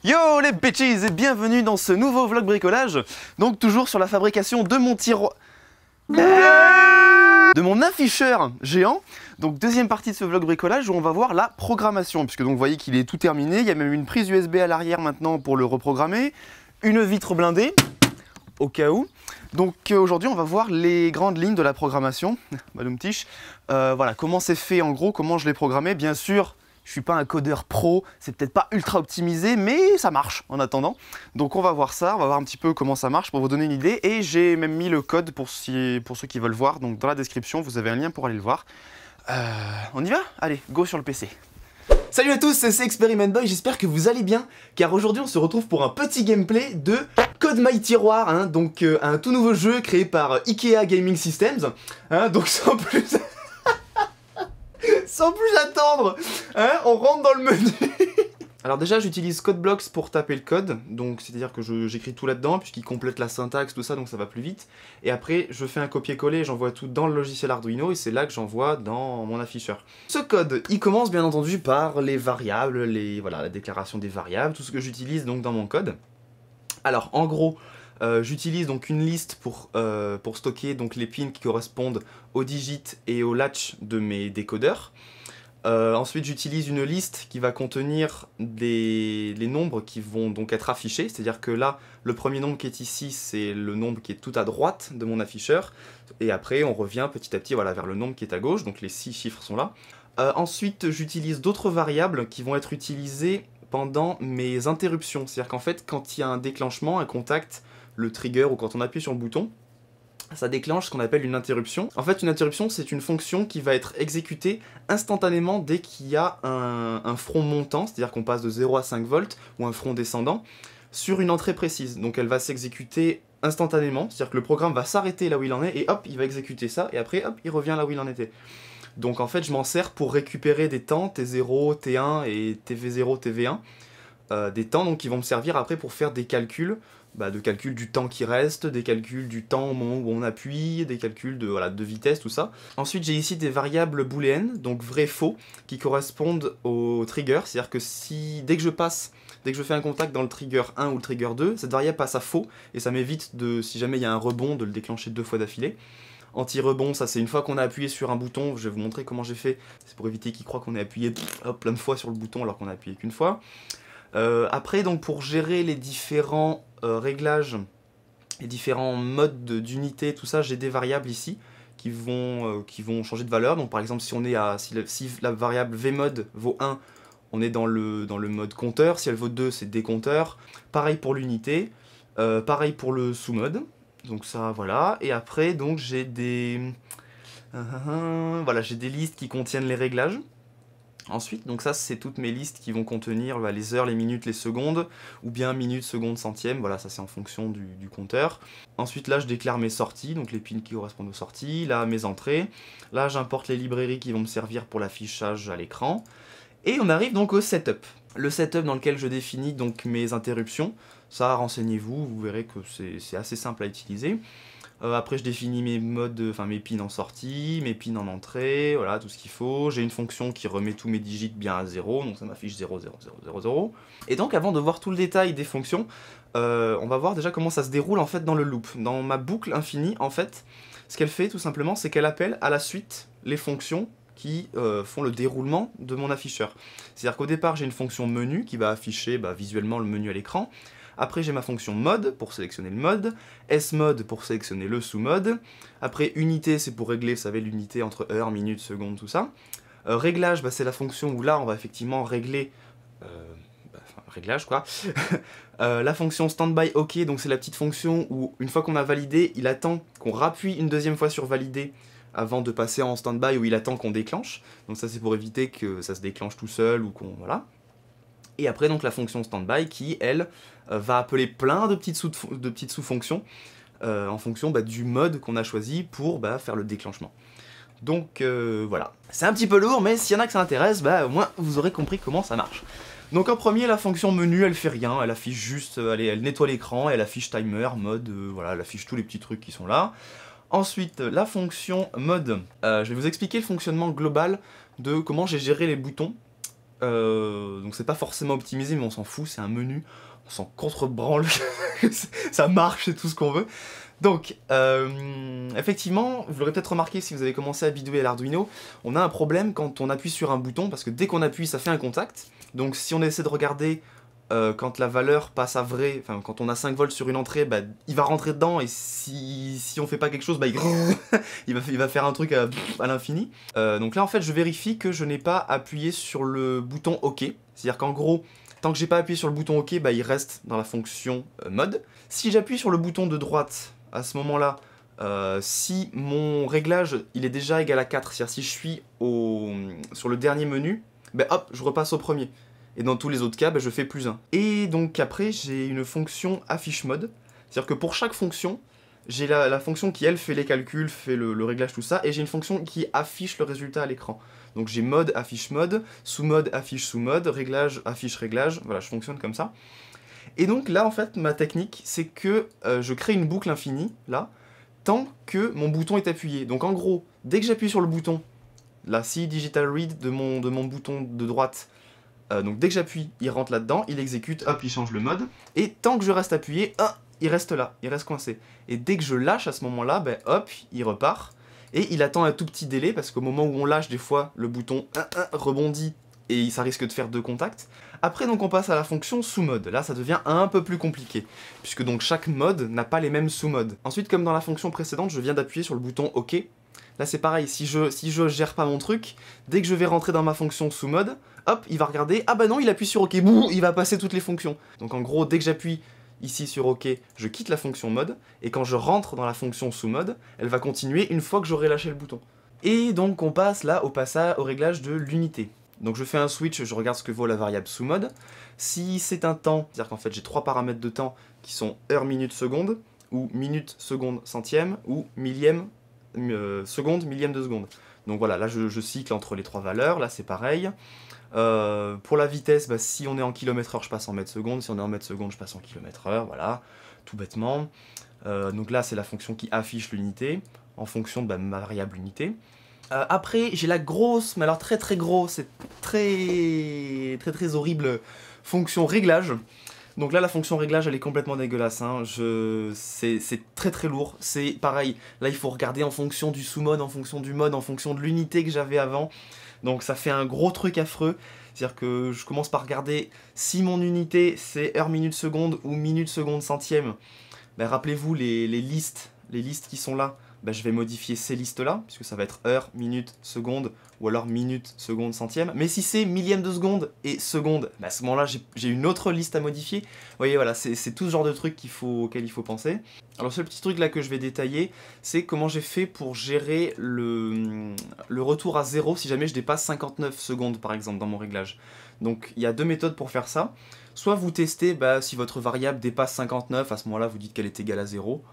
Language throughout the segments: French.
Yo les bitches et bienvenue dans ce nouveau vlog bricolage. Donc toujours sur la fabrication de mon tiroir... de mon afficheur géant. Donc deuxième partie de ce vlog bricolage où on va voir la programmation. Puisque donc vous voyez qu'il est tout terminé. Il y a même une prise USB à l'arrière maintenant pour le reprogrammer. Une vitre blindée, au cas où. Donc aujourd'hui on va voir les grandes lignes de la programmation. Voilà, comment c'est fait en gros, comment je l'ai programmé. Bien sûr, je suis pas un codeur pro, c'est peut-être pas ultra optimisé, mais ça marche en attendant. Donc on va voir ça, on va voir un petit peu comment ça marche pour vous donner une idée. Et j'ai même mis le code pour ceux qui veulent voir. Donc dans la description, vous avez un lien pour aller le voir. On y va? Allez, go sur le PC. Salut à tous, c'est Experiment Boy, j'espère que vous allez bien, car aujourd'hui on se retrouve pour un petit gameplay de Code My Tiroir, hein, donc un tout nouveau jeu créé par Ikea Gaming Systems, hein, donc sans plus... sans plus attendre, hein, on rentre dans le menu. Alors déjà j'utilise CodeBlocks pour taper le code, donc c'est-à-dire que j'écris tout là-dedans, puisqu'il complète la syntaxe, tout ça, donc ça va plus vite. Et après je fais un copier-coller, j'envoie tout dans le logiciel Arduino, et c'est là que j'envoie dans mon afficheur. Ce code, il commence bien entendu par les variables, voilà, la déclaration des variables, tout ce que j'utilise donc dans mon code. Alors en gros, j'utilise donc une liste pour stocker donc les pins qui correspondent aux digits et aux latches de mes décodeurs. Ensuite j'utilise une liste qui va contenir les nombres qui vont donc être affichés, c'est-à-dire que là, le premier nombre qui est ici, c'est le nombre qui est tout à droite de mon afficheur, et après on revient petit à petit voilà, vers le nombre qui est à gauche, donc les 6 chiffres sont là. Ensuite j'utilise d'autres variables qui vont être utilisées pendant mes interruptions, c'est-à-dire qu'en fait quand il y a un déclenchement, un contact, le trigger ou quand on appuie sur le bouton, ça déclenche ce qu'on appelle une interruption. En fait, une interruption, c'est une fonction qui va être exécutée instantanément dès qu'il y a un front montant, c'est-à-dire qu'on passe de 0 à 5 volts, ou un front descendant, sur une entrée précise. Donc elle va s'exécuter instantanément, c'est-à-dire que le programme va s'arrêter là où il en est, et hop, il va exécuter ça, et après, hop, il revient là où il en était. Donc en fait, je m'en sers pour récupérer des temps, T0, T1 et TV0, TV1, des temps donc qui vont me servir après pour faire des calculs, de calcul du temps qui reste, des calculs du temps au moment où on appuie, des calculs de vitesse, tout ça. Ensuite j'ai ici des variables booléennes, donc vrai-faux, qui correspondent au trigger, c'est-à-dire que dès que je fais un contact dans le trigger 1 ou le trigger 2, cette variable passe à faux, et ça m'évite si jamais il y a un rebond, de le déclencher 2 fois d'affilée. Anti-rebond, ça c'est une fois qu'on a appuyé sur un bouton, je vais vous montrer comment j'ai fait, c'est pour éviter qu'ils croient qu'on a appuyé plein de fois sur le bouton alors qu'on a appuyé qu'une fois. Après, donc pour gérer les différents réglages, les différents modes d'unité, tout ça, j'ai des variables ici qui vont changer de valeur. Donc par exemple, si la variable vmod vaut 1, on est dans le mode compteur. Si elle vaut 2, c'est décompteur. Pareil pour l'unité, pareil pour le sous-mode. Donc ça, voilà. Et après, donc j'ai voilà, j'ai des listes qui contiennent les réglages. Ensuite, donc ça c'est toutes mes listes qui vont contenir les heures, les minutes, les secondes, ou bien minutes, secondes, centièmes, voilà, ça c'est en fonction du compteur. Ensuite là je déclare mes sorties, donc les pins qui correspondent aux sorties, là mes entrées, là j'importe les librairies qui vont me servir pour l'affichage à l'écran, et on arrive donc au setup. Le setup dans lequel je définis donc mes interruptions, ça renseignez-vous, vous verrez que c'est assez simple à utiliser. Après je définis mes modes, mes pins en sortie, mes pins en entrée, voilà tout ce qu'il faut. J'ai une fonction qui remet tous mes digits bien à 0, donc ça m'affiche 0, 0, 0, 0, 0. Et donc avant de voir tout le détail des fonctions, on va voir déjà comment ça se déroule en fait dans le loop. Dans ma boucle infinie, en fait, ce qu'elle fait tout simplement, c'est qu'elle appelle à la suite les fonctions qui font le déroulement de mon afficheur. C'est-à-dire qu'au départ j'ai une fonction menu qui va afficher visuellement le menu à l'écran. Après j'ai ma fonction mode pour sélectionner le mode, smode pour sélectionner le sous-mode, après unité c'est pour régler, vous savez, l'unité entre heure, minute, seconde, tout ça. Réglage, c'est la fonction où là on va effectivement régler, réglage quoi. La fonction standby OK, donc c'est la petite fonction où une fois qu'on a validé, il attend qu'on rappuie une deuxième fois sur valider avant de passer en standby où il attend qu'on déclenche. Donc ça c'est pour éviter que ça se déclenche tout seul ou qu'on... voilà. Et après donc la fonction standby qui, elle, va appeler plein de petites sous-fonctions en fonction du mode qu'on a choisi pour faire le déclenchement. Donc voilà. C'est un petit peu lourd, mais s'il y en a que ça intéresse, au moins vous aurez compris comment ça marche. Donc en premier, la fonction menu, elle fait rien, elle affiche juste, elle nettoie l'écran, elle affiche timer, mode, voilà, elle affiche tous les petits trucs qui sont là. Ensuite, la fonction mode, je vais vous expliquer le fonctionnement global de comment j'ai géré les boutons Donc c'est pas forcément optimisé, mais on s'en fout, c'est un menu, on s'en contre-branle, ça marche, c'est tout ce qu'on veut. Donc, effectivement, vous l'aurez peut-être remarqué si vous avez commencé à bidouiller l'Arduino, on a un problème quand on appuie sur un bouton, parce que dès qu'on appuie, ça fait un contact. Donc si on essaie de regarder quand la valeur passe à vrai, enfin quand on a 5 volts sur une entrée, bah, il va rentrer dedans, et si on fait pas quelque chose, bah, il va faire un truc à l'infini. Donc là, en fait, je vérifie que je n'ai pas appuyé sur le bouton OK. C'est-à-dire qu'en gros, tant que j'ai pas appuyé sur le bouton OK, bah, il reste dans la fonction mode. Si j'appuie sur le bouton de droite, à ce moment-là, si mon réglage il est déjà égal à 4, c'est-à-dire si je suis sur le dernier menu, bah, hop, je repasse au premier. Et dans tous les autres cas, bah, je fais +1. Et donc après, j'ai une fonction affiche mode. C'est-à-dire que pour chaque fonction, j'ai la fonction qui, elle, fait les calculs, fait le réglage, tout ça, et j'ai une fonction qui affiche le résultat à l'écran. Donc j'ai mode, affiche mode, sous-mode, affiche sous-mode, réglage, affiche réglage, voilà, je fonctionne comme ça. Et donc là, en fait, ma technique, c'est que je crée une boucle infinie, là, tant que mon bouton est appuyé. Donc en gros, dès que j'appuie sur le bouton, la C Digital Read de mon bouton de droite, donc dès que j'appuie, il rentre là-dedans, il exécute, hop, il change le mode, et tant que je reste appuyé, il reste là, il reste coincé. Et dès que je lâche à ce moment-là, ben, hop, il repart, et il attend un tout petit délai, parce qu'au moment où on lâche, des fois, le bouton rebondit, et ça risque de faire 2 contacts. Après, donc, on passe à la fonction sous-mode. Là, ça devient un peu plus compliqué, puisque donc chaque mode n'a pas les mêmes sous-modes. Ensuite, comme dans la fonction précédente, je viens d'appuyer sur le bouton OK. Là, c'est pareil, si je gère pas mon truc, dès que je vais rentrer dans ma fonction sous-mode, hop, il va regarder, ah bah non, il appuie sur OK, boum, il va passer toutes les fonctions. Donc en gros, dès que j'appuie ici sur OK, je quitte la fonction mode, et quand je rentre dans la fonction sous-mode, elle va continuer une fois que j'aurai lâché le bouton. Et donc on passe là au réglage de l'unité. Donc je fais un switch, je regarde ce que vaut la variable sous-mode. Si c'est un temps, c'est-à-dire qu'en fait j'ai 3 paramètres de temps qui sont heure, minute, seconde, ou minute, seconde, centième, ou millième, seconde, millième de seconde. Donc voilà, là je cycle entre les 3 valeurs, là c'est pareil. Pour la vitesse, bah, si on est en km/h, je passe en mètres secondes, si on est en mètres secondes, je passe en km/h, voilà, tout bêtement. Donc là c'est la fonction qui affiche l'unité, en fonction de ma variable unité. Après, j'ai la grosse, mais alors très très grosse, c'est très horrible fonction réglage. Donc là, la fonction réglage, elle est complètement dégueulasse, hein. C'est très lourd. C'est pareil, là, il faut regarder en fonction du sous-mode, en fonction du mode, en fonction de l'unité que j'avais avant. Donc ça fait un gros truc affreux. C'est-à-dire que je commence par regarder si mon unité, c'est heure, minute, seconde ou minute, seconde, centième. Ben, rappelez-vous les listes qui sont là. Ben, je vais modifier ces listes-là, puisque ça va être heure, minute, seconde, ou alors minute, seconde, centième. Mais si c'est millième de seconde et seconde, ben à ce moment-là, j'ai une autre liste à modifier. Vous voyez, voilà, c'est tout ce genre de trucs auquel il faut penser. Alors, ce petit truc là que je vais détailler, c'est comment j'ai fait pour gérer le retour à 0 si jamais je dépasse 59 secondes, par exemple, dans mon réglage. Donc, il y a 2 méthodes pour faire ça. Soit vous testez, si votre variable dépasse 59, à ce moment-là, vous dites qu'elle est égale à 0,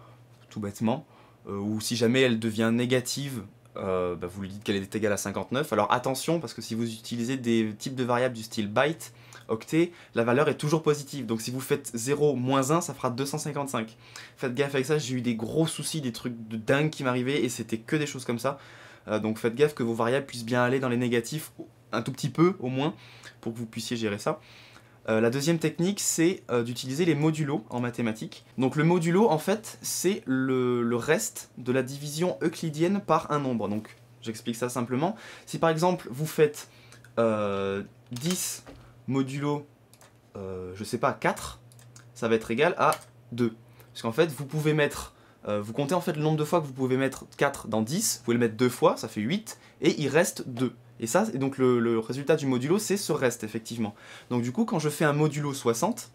tout bêtement. Ou si jamais elle devient négative, vous lui dites qu'elle est égale à 59. Alors attention, parce que si vous utilisez des types de variables du style byte, octet, la valeur est toujours positive. Donc si vous faites 0 moins 1, ça fera 255. Faites gaffe avec ça, j'ai eu des gros soucis, des trucs de dingue qui m'arrivaient, et c'était que des choses comme ça. Donc faites gaffe que vos variables puissent bien aller dans les négatifs, un tout petit peu au moins, pour que vous puissiez gérer ça. La deuxième technique, c'est d'utiliser les modulos en mathématiques. Donc le modulo, en fait, c'est le reste de la division euclidienne par un nombre. Donc j'explique ça simplement. Si par exemple vous faites 10 modulo, je sais pas, 4, ça va être égal à 2. Parce qu'en fait, vous pouvez mettre... vous comptez en fait le nombre de fois que vous pouvez mettre 4 dans 10, vous pouvez le mettre 2 fois, ça fait 8, et il reste 2. Et ça, donc le résultat du modulo, c'est ce reste, effectivement. Donc du coup, quand je fais un modulo 60,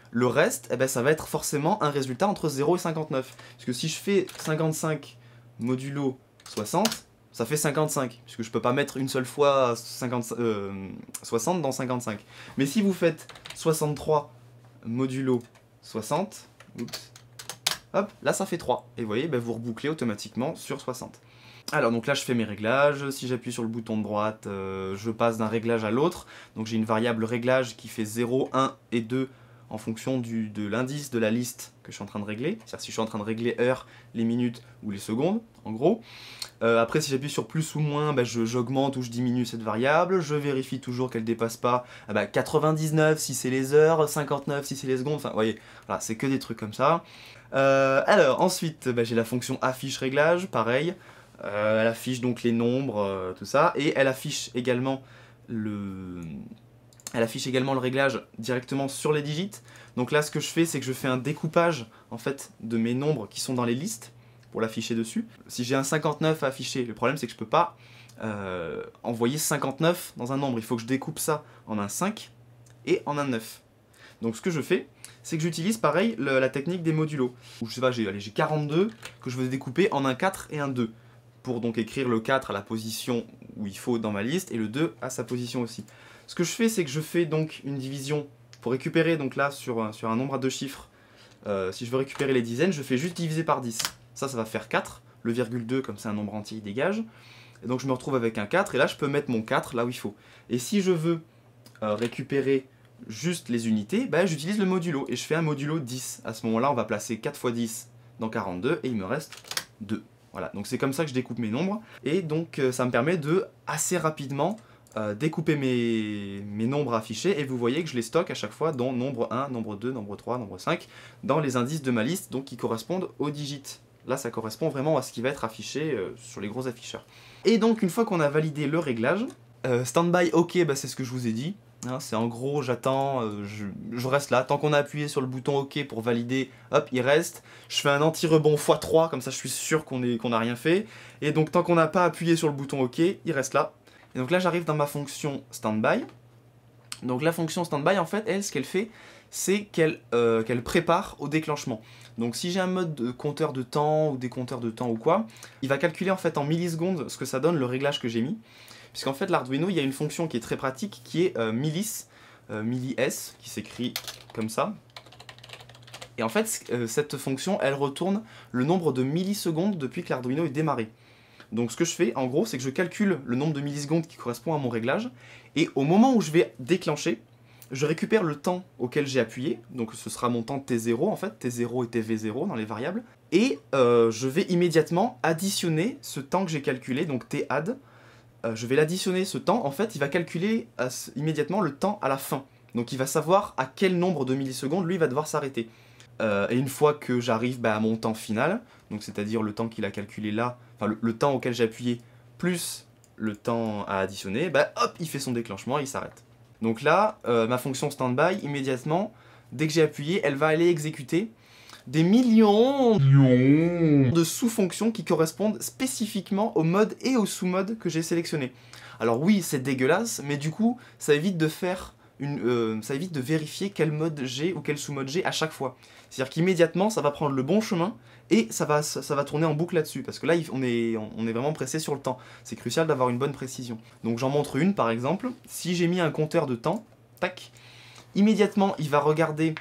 le reste, eh ben, ça va être forcément un résultat entre 0 et 59. Parce que si je fais 55 modulo 60, ça fait 55. Puisque je peux pas mettre une seule fois 60 dans 55. Mais si vous faites 63 modulo 60, oups, hop, là ça fait 3. Et vous voyez, ben, vous rebouclez automatiquement sur 60. Alors donc là je fais mes réglages, si j'appuie sur le bouton de droite, je passe d'un réglage à l'autre. Donc j'ai une variable réglage qui fait 0, 1 et 2 en fonction de l'indice de la liste que je suis en train de régler. C'est-à-dire si je suis en train de régler heure, les minutes ou les secondes, en gros. Après, si j'appuie sur plus ou moins, bah, j'augmente ou je diminue cette variable. Je vérifie toujours qu'elle ne dépasse pas 99 si c'est les heures, 59 si c'est les secondes. Enfin, vous voyez, voilà, c'est que des trucs comme ça. Alors, ensuite, bah, j'ai la fonction affiche réglage, pareil. Elle affiche donc les nombres, tout ça. Et elle affiche également le réglage directement sur les digits. Donc là, ce que je fais, c'est que je fais un découpage en fait de mes nombres qui sont dans les listes pour l'afficher dessus. Si j'ai un 59 à afficher, le problème c'est que je peux pas envoyer 59 dans un nombre. Il faut que je découpe ça en un 5 et en un 9. Donc ce que je fais, c'est que j'utilise pareil la technique des modulos. Où je sais pas, j'ai 42 que je veux découper en un 4 et un 2. Pour donc écrire le 4 à la position où il faut dans ma liste et le 2 à sa position aussi. Ce que je fais, c'est que je fais donc une division pour récupérer, donc là, sur un nombre à 2 chiffres, si je veux récupérer les dizaines, je fais juste diviser par 10. Ça va faire 4. Le virgule 2, comme c'est un nombre entier, il dégage. Et donc je me retrouve avec un 4, et là, je peux mettre mon 4 là où il faut. Et si je veux récupérer juste les unités, bah, j'utilise le modulo, et je fais un modulo 10. À ce moment-là, on va placer 4 fois 10 dans 42, et il me reste 2. Voilà, donc c'est comme ça que je découpe mes nombres, et donc ça me permet de, assez rapidement, découper mes nombres affichés, et vous voyez que je les stocke à chaque fois dans nombre 1, nombre 2, nombre 3, nombre 5, dans les indices de ma liste, donc qui correspondent aux digits. Là, ça correspond vraiment à ce qui va être affiché sur les gros afficheurs. Et donc, une fois qu'on a validé le réglage, standby OK, bah, c'est ce que je vous ai dit. Hein, c'est en gros, j'attends, je reste là. Tant qu'on a appuyé sur le bouton OK pour valider, hop, il reste. Je fais un anti-rebond x3, comme ça je suis sûr qu'on n'a rien fait. Et donc, tant qu'on n'a pas appuyé sur le bouton OK, il reste là. Et donc là, j'arrive dans ma fonction standby. Donc la fonction standby, en fait, elle, ce qu'elle fait, c'est qu'elle prépare au déclenchement. Donc si j'ai un mode de compteur de temps ou des compteurs de temps ou quoi, il va calculer en fait en millisecondes ce que ça donne le réglage que j'ai mis. Puisqu'en fait l'Arduino, il y a une fonction qui est très pratique qui est millis, milli-s, qui s'écrit comme ça. Et en fait, cette fonction, elle retourne le nombre de millisecondes depuis que l'Arduino est démarré. Donc ce que je fais, en gros, c'est que je calcule le nombre de millisecondes qui correspond à mon réglage, et au moment où je vais déclencher, je récupère le temps auquel j'ai appuyé, donc ce sera mon temps T0 en fait, T0 et TV0 dans les variables, et je vais immédiatement additionner ce temps que j'ai calculé, donc Tadd, je vais l'additionner ce temps, en fait il va calculer immédiatement le temps à la fin, donc il va savoir à quel nombre de millisecondes lui va devoir s'arrêter. Et une fois que j'arrive à mon temps final, donc c'est-à-dire le temps qu'il a calculé là, enfin le temps auquel j'ai appuyé, plus le temps à additionner, bah hop, il fait son déclenchement et il s'arrête. Donc là, ma fonction standby, immédiatement, dès que j'ai appuyé, elle va aller exécuter des millions de sous-fonctions qui correspondent spécifiquement au mode et au sous-mode que j'ai sélectionné. Alors oui, c'est dégueulasse, mais du coup, ça évite de faire ça évite de vérifier quel mode j'ai ou quel sous-mode j'ai à chaque fois. C'est-à-dire qu'immédiatement, ça va prendre le bon chemin et ça va tourner en boucle là-dessus. Parce que là, on est vraiment pressé sur le temps. C'est crucial d'avoir une bonne précision. Donc j'en montre une, par exemple. Si j'ai mis un compteur de temps, tac, immédiatement, il va regarder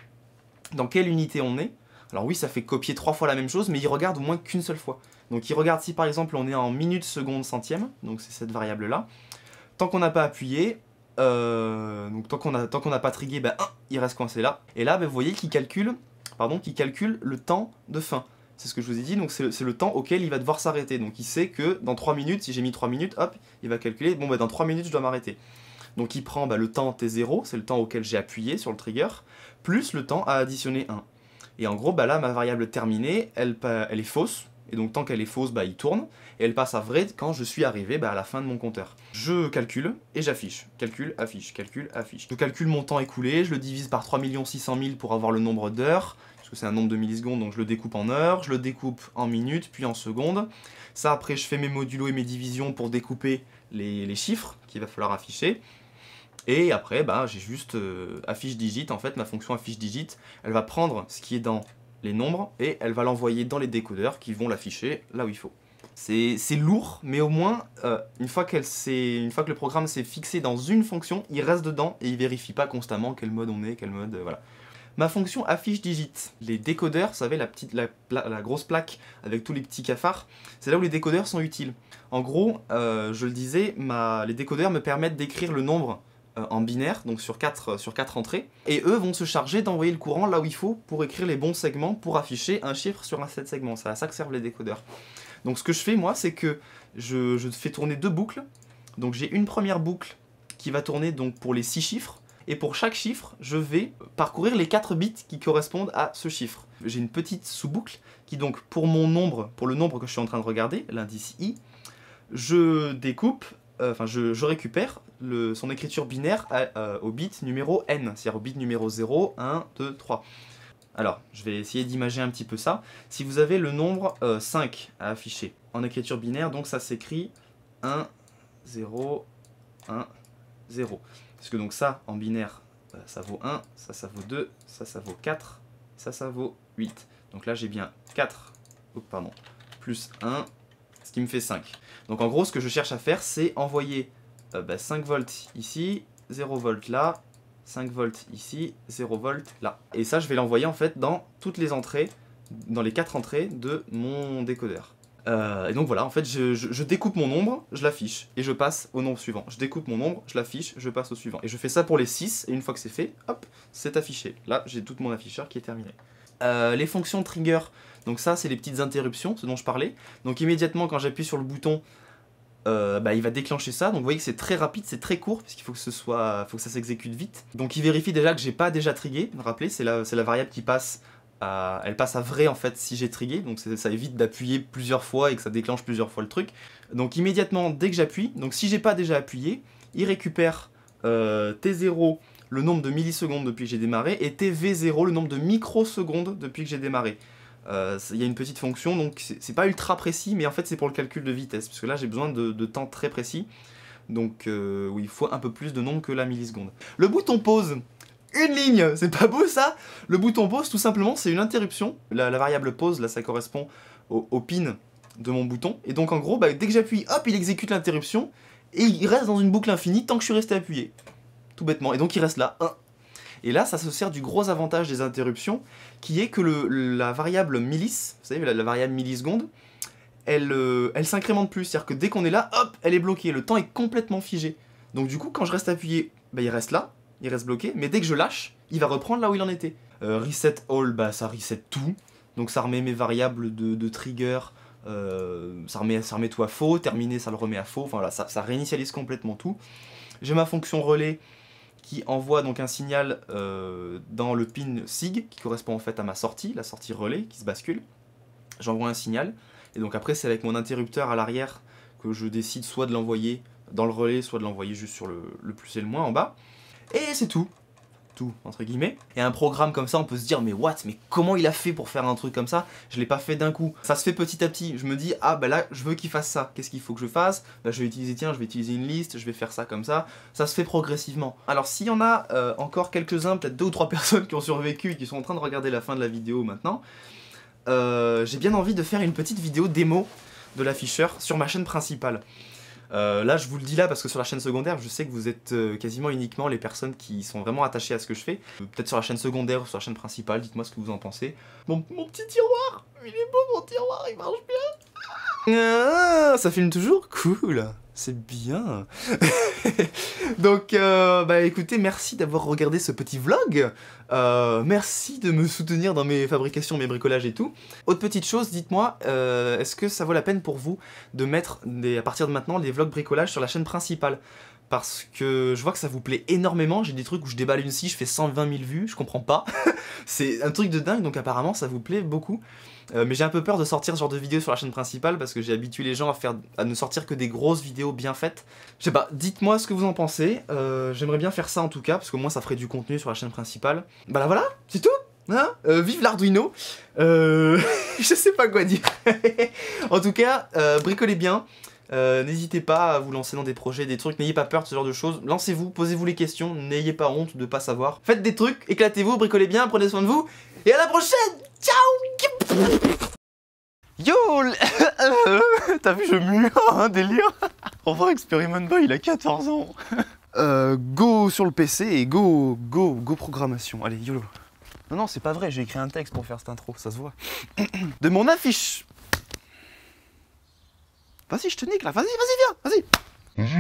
dans quelle unité on est. Alors oui, ça fait copier 3 fois la même chose, mais il regarde au moins qu'une seule fois. Donc il regarde si, par exemple, on est en minutes, secondes, centièmes. Donc c'est cette variable-là. Tant qu'on n'a pas appuyé, donc tant qu'on n'a pas trigué, il reste coincé là. Et là, vous voyez qu'il calcule le temps de fin. C'est ce que je vous ai dit, donc c'est le temps auquel il va devoir s'arrêter. Donc il sait que dans 3 minutes, si j'ai mis 3 minutes, hop, il va calculer, bon dans 3 minutes je dois m'arrêter. Donc il prend le temps T0, c'est le temps auquel j'ai appuyé sur le trigger, plus le temps à additionner 1. Et en gros, là, ma variable terminée, elle est fausse. Et donc tant qu'elle est fausse, il tourne. Et elle passe à vrai quand je suis arrivé à la fin de mon compteur. Je calcule et j'affiche. Calcule, affiche, calcule, affiche. Je calcule mon temps écoulé, je le divise par 3 600 000 pour avoir le nombre d'heures. Parce que c'est un nombre de millisecondes, donc je le découpe en heures. Je le découpe en minutes, puis en secondes. Ça, après, je fais mes modulos et mes divisions pour découper les chiffres qu'il va falloir afficher. Et après, j'ai juste affiche digit. En fait, ma fonction affiche digit, elle va prendre ce qui est dans les nombres et elle va l'envoyer dans les décodeurs qui vont l'afficher là où il faut. C'est lourd, mais au moins, une fois que le programme s'est fixé dans une fonction, il reste dedans et il vérifie pas constamment quel mode on est, quel mode, voilà. Ma fonction affiche digit. Les décodeurs, vous savez, la grosse plaque avec tous les petits cafards, c'est là où les décodeurs sont utiles. En gros, je le disais, les décodeurs me permettent d'écrire le nombre en binaire, donc sur 4 entrées, et eux vont se charger d'envoyer le courant là où il faut pour écrire les bons segments pour afficher un chiffre sur un set segments. C'est à ça que servent les décodeurs. Donc ce que je fais moi, c'est que je fais tourner 2 boucles. Donc j'ai une première boucle qui va tourner donc pour les 6 chiffres, et pour chaque chiffre, je vais parcourir les 4 bits qui correspondent à ce chiffre. J'ai une petite sous-boucle qui donc pour le nombre que je suis en train de regarder, l'indice I, je découpe, je récupère son écriture binaire au bit numéro n, c'est-à-dire au bit numéro 0, 1, 2, 3. Alors, je vais essayer d'imager un petit peu ça. Si vous avez le nombre 5 à afficher en écriture binaire, donc ça s'écrit 1, 0, 1, 0. Parce que donc ça, en binaire, ça vaut 1, ça vaut 2, ça vaut 4, ça vaut 8. Donc là, j'ai bien 4, plus 1, ce qui me fait 5. Donc en gros, ce que je cherche à faire, c'est envoyer 5 volts ici, 0 volts là, 5 volts ici, 0 volts là. Et ça, je vais l'envoyer en fait dans toutes les entrées, dans les 4 entrées de mon décodeur. Et donc voilà, en fait, je découpe mon nombre, je l'affiche, et je passe au nombre suivant. Je découpe mon nombre, je l'affiche, je passe au suivant. Et je fais ça pour les 6, et une fois que c'est fait, hop, c'est affiché. Là, j'ai tout mon afficheur qui est terminé. Les fonctions trigger, donc ça, c'est les petites interruptions, ce dont je parlais. Donc immédiatement, quand j'appuie sur le bouton, il va déclencher ça. Donc vous voyez que c'est très rapide, c'est très court, puisqu'il faut que ça s'exécute vite. Donc il vérifie déjà que j'ai pas déjà trigué. Rappelez, c'est la variable qui passe. Elle passe à vrai en fait si j'ai trigué, donc ça évite d'appuyer plusieurs fois et que ça déclenche plusieurs fois le truc. Donc immédiatement dès que j'appuie, donc si j'ai pas déjà appuyé, il récupère T0 le nombre de millisecondes depuis que j'ai démarré et TV0 le nombre de microsecondes depuis que j'ai démarré. Il y a une petite fonction, donc c'est pas ultra précis, mais en fait c'est pour le calcul de vitesse, parce que là j'ai besoin de temps très précis, donc où il faut un peu plus de nombre que la milliseconde. Le bouton pause. Une ligne, c'est pas beau ça? Le bouton pause, tout simplement, c'est une interruption. La variable pause, là, ça correspond au pin de mon bouton. Et donc, en gros, dès que j'appuie, hop, il exécute l'interruption. Et il reste dans une boucle infinie tant que je suis resté appuyé. Tout bêtement. Et donc, il reste là. Et là, ça se sert du gros avantage des interruptions, qui est que la variable millis, vous savez, la variable milliseconde, elle s'incrémente plus. C'est-à-dire que dès qu'on est là, hop, elle est bloquée. Le temps est complètement figé. Donc, du coup, quand je reste appuyé, il reste là. Il reste bloqué, mais dès que je lâche, il va reprendre là où il en était. Reset all, ça reset tout. Donc ça remet mes variables de trigger, ça remet tout à faux, terminé, ça le remet à faux, enfin voilà, ça réinitialise complètement tout. J'ai ma fonction relais qui envoie donc un signal dans le pin SIG, qui correspond en fait à ma sortie, la sortie relais qui se bascule. J'envoie un signal, et donc après c'est avec mon interrupteur à l'arrière que je décide soit de l'envoyer dans le relais, soit de l'envoyer juste sur le plus et le moins en bas. Et c'est tout, entre guillemets. Et un programme comme ça, on peut se dire, mais comment il a fait pour faire un truc comme ça? Je l'ai pas fait d'un coup. Ça se fait petit à petit. Je me dis, là, je veux qu'il fasse ça. Qu'est-ce qu'il faut que je fasse? Je vais utiliser une liste, je vais faire ça comme ça. Ça se fait progressivement. Alors, s'il y en a encore quelques-uns, peut-être 2 ou 3 personnes qui ont survécu et qui sont en train de regarder la fin de la vidéo maintenant, j'ai bien envie de faire une petite vidéo démo de l'afficheur sur ma chaîne principale. Là je vous le dis là parce que sur la chaîne secondaire je sais que vous êtes quasiment uniquement les personnes qui sont vraiment attachées à ce que je fais. Peut-être sur la chaîne secondaire ou sur la chaîne principale, dites-moi ce que vous en pensez. Mon petit tiroir, il est beau mon tiroir, il marche bien. Ça filme toujours? Cool, c'est bien. Donc écoutez, merci d'avoir regardé ce petit vlog. Merci de me soutenir dans mes fabrications, mes bricolages et tout. Autre petite chose, dites-moi, est-ce que ça vaut la peine pour vous de mettre, à partir de maintenant, des vlogs bricolage sur la chaîne principale? Parce que je vois que ça vous plaît énormément, j'ai des trucs où je déballe une scie, je fais 120 000 vues, je comprends pas. C'est un truc de dingue, donc apparemment ça vous plaît beaucoup. Mais j'ai un peu peur de sortir ce genre de vidéos sur la chaîne principale parce que j'ai habitué les gens à ne sortir que des grosses vidéos bien faites. Je sais pas, dites-moi ce que vous en pensez. J'aimerais bien faire ça en tout cas, parce qu'au moins ça ferait du contenu sur la chaîne principale. Voilà, c'est tout hein. Vive l'Arduino. Je sais pas quoi dire. En tout cas, bricolez bien. N'hésitez pas à vous lancer dans des projets, des trucs, n'ayez pas peur de ce genre de choses. Lancez-vous, posez-vous les questions, n'ayez pas honte de pas savoir. Faites des trucs, éclatez-vous, bricolez bien, prenez soin de vous. Et à la prochaine. Ciao. Yo. T'as vu, je mue, un délire. Enfin, Experiment Boy, il a 14 ans. Go sur le PC et go programmation. Allez, YOLO. Non, c'est pas vrai, j'ai écrit un texte pour faire cette intro, ça se voit. De mon affiche. Vas-y, je te nique là, vas-y, viens, vas-y.